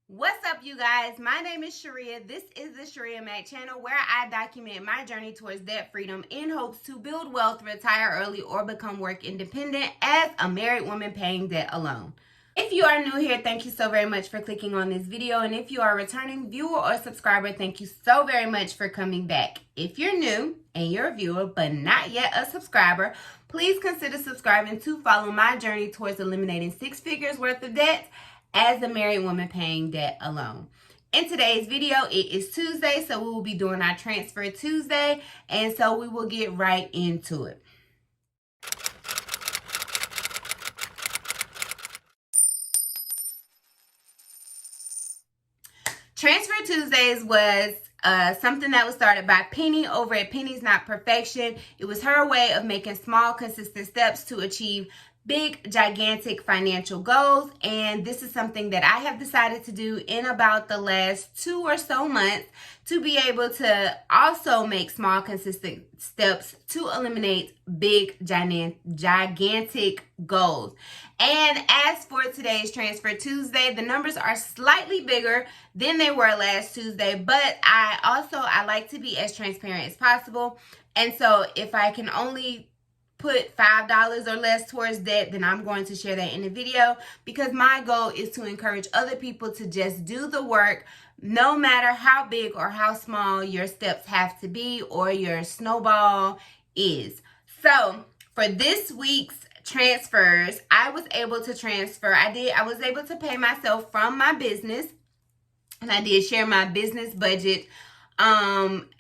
What's up, you guys? My name is Shirria. This is the Shirria Mac channel where I document my journey towards debt freedom in hopes to build wealth, retire early, or become work independent as a married woman paying debt alone. If you are new here, thank you so very much for clicking on this video. And if you are a returning viewer or subscriber, thank you so very much for coming back. If you're new and you're a viewer but not yet a subscriber, please consider subscribing to follow my journey towards eliminating 6 figures worth of debt as a married woman paying debt alone. In today's video, it is Tuesday, so we will be doing our Transfer Tuesday, and so we will get right into it. Transfer Tuesdays was something that was started by Penny over at Pennies Not Perfection. It was her way of making small, consistent steps to achieve big, gigantic financial goals, and this is something that I have decided to do in about the last 2 or so months to be able to also make small, consistent steps to eliminate big, gigantic goals. And as for today's Transfer Tuesday, the numbers are slightly bigger than they were last Tuesday, but I like to be as transparent as possible. And so if I can only put $5 or less towards debt, then I'm going to share that in the video, because my goal is to encourage other people to just do the work, no matter how big or how small your steps have to be or your snowball is. So for this week's transfers, I was able to transfer. I was able to pay myself from my business, and I did share my business budget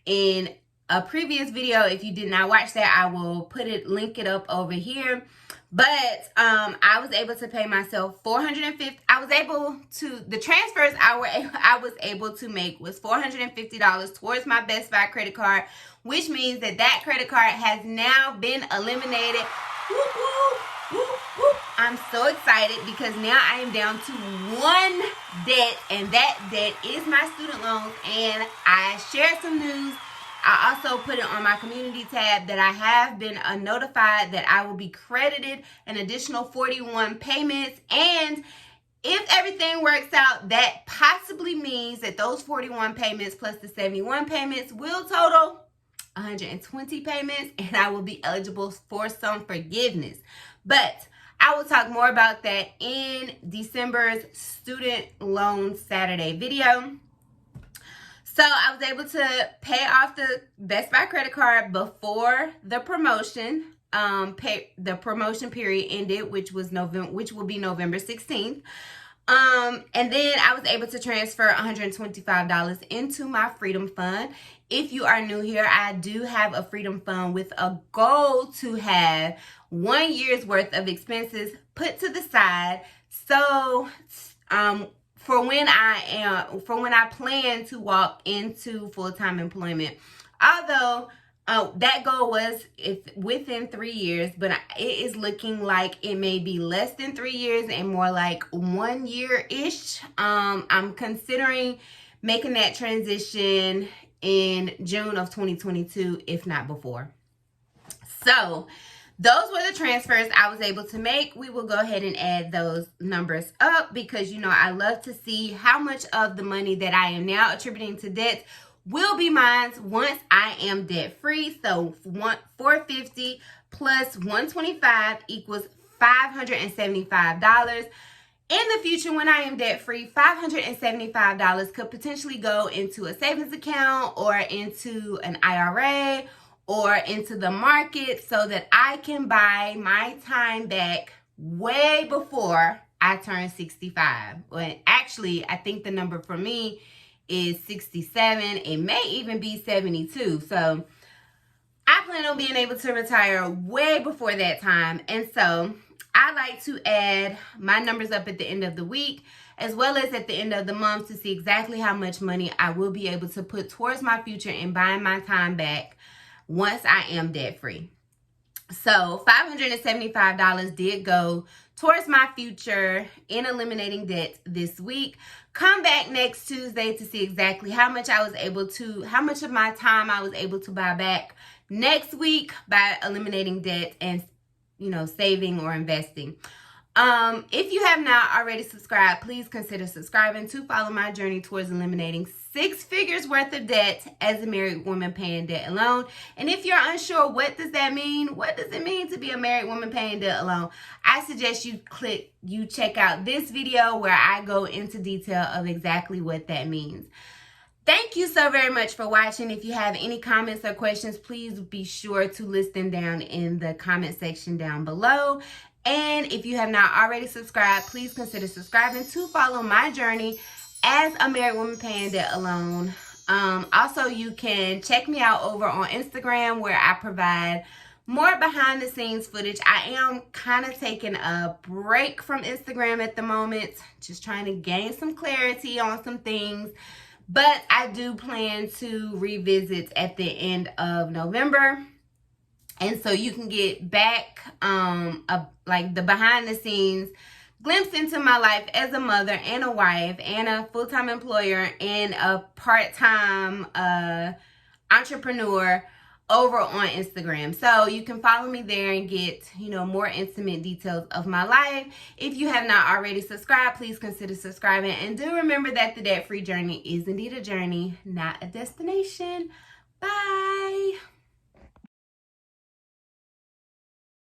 in a previous video. If you did not watch that, I will link it up over here. But I was able to pay myself $450. The transfers I was able to make was $450 towards my Best Buy credit card, which means that credit card has now been eliminated. Whoop, whoop, whoop, whoop. I'm so excited because now I am down to one debt, and that debt is my student loans. And I shared some news. I also put it on my community tab that I have been notified that I will be credited an additional 41 payments. And if everything works out, that possibly means that those 41 payments plus the 71 payments will total 120 payments, and I will be eligible for some forgiveness. But I will talk more about that in December's Student Loan Saturday video. So I was able to pay off the Best Buy credit card before the promotion. The promotion period ended, which will be November 16th. And then I was able to transfer $125 into my Freedom Fund. If you are new here, I do have a Freedom Fund with a goal to have 1 year's worth of expenses put to the side. So, for when I plan to walk into full-time employment. Although that goal was within 3 years, but it is looking like it may be less than 3 years and more like 1 year-ish. I'm considering making that transition in June of 2022, if not before. So those were the transfers I was able to make. We will go ahead and add those numbers up because, you know, I love to see how much of the money that I am now attributing to debt will be mine once I am debt free. So $450 plus $125 equals $575. In the future, when I am debt free, $575 could potentially go into a savings account or into an IRA or into the market so that I can buy my time back way before I turn 65. Well, actually, I think the number for me is 67. It may even be 72. So I plan on being able to retire way before that time. And so I like to add my numbers up at the end of the week as well as at the end of the month to see exactly how much money I will be able to put towards my future and buying my time back once I am debt free. So $575 did go towards my future in eliminating debt this week. Come back next Tuesday to see exactly how much of my time I was able to buy back next week by eliminating debt and, you know, saving or investing. If you have not already subscribed, please consider subscribing to follow my journey towards eliminating 6 figures worth of debt as a married woman paying debt alone. And if you're unsure, what does that mean? What does it mean to be a married woman paying debt alone? I suggest you check out this video where I go into detail of exactly what that means. Thank you so very much for watching. If you have any comments or questions, please be sure to list them down in the comment section down below. And if you have not already subscribed, please consider subscribing to follow my journey as a married woman paying debt alone. Also, you can check me out over on Instagram where I provide more behind the scenes footage. I am kind of taking a break from Instagram at the moment, just trying to gain some clarity on some things. But I do plan to revisit at the end of November. And so you can get back like the behind the scenes glimpse into my life as a mother and a wife and a full-time employer and a part-time entrepreneur over on Instagram. So you can follow me there and get, more intimate details of my life. If you have not already subscribed, please consider subscribing. And do remember that the debt-free journey is indeed a journey, not a destination. Bye.